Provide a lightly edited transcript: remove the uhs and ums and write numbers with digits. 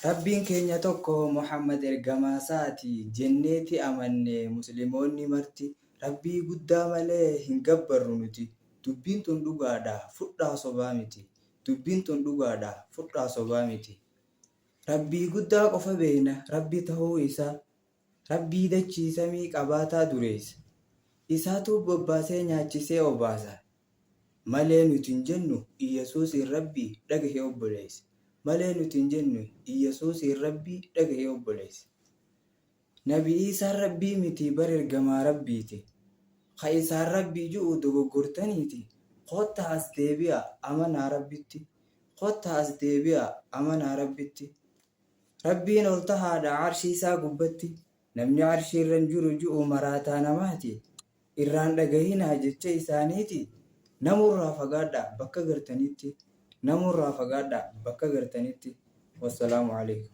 Rabbiin keenya tokko Muhammad ergamaa isaati jenneeti amanne musliimoonni marti rabbii guddaa malee hin gabbarru nuti. Dubbiin tun dhugaadha fudhaa sobaa miti. Dubbiin tun dhugaadha fudhaa sobaa miti. Rabbii guddaa qofa beekna rabbi ta'uu isaa. Rabbii dachii samii qabaataa dureessa. Isaatu bobbaasee nyaachisee obaasa. Malee nuti hin jennu Iyyesuusin rabbii dhagahee obboleessa. Malee nuti hin jennu Iyyesuusin rabbii dhagahee obboleessa. Nabi Isaan rabbii miti bar ergamaa rabbiiti. Ha isaan rabbii ji'u dogoggortaniiti. Kottaa as deebi'a amanaa rabbitti. Kottaa as deebi'a amanaa rabbitti. Rabbiin ol tahaadha arshii isaa gubbatti. Namni arshii irra jiru ji'u maraataa namaati. Irraan dhagahinaa jecha isaaniiti. Namurraa fagaadhaa bakka gartanitti. Namurraa fagaadhaa bakka gartanitti. Wassalaamu alaikum.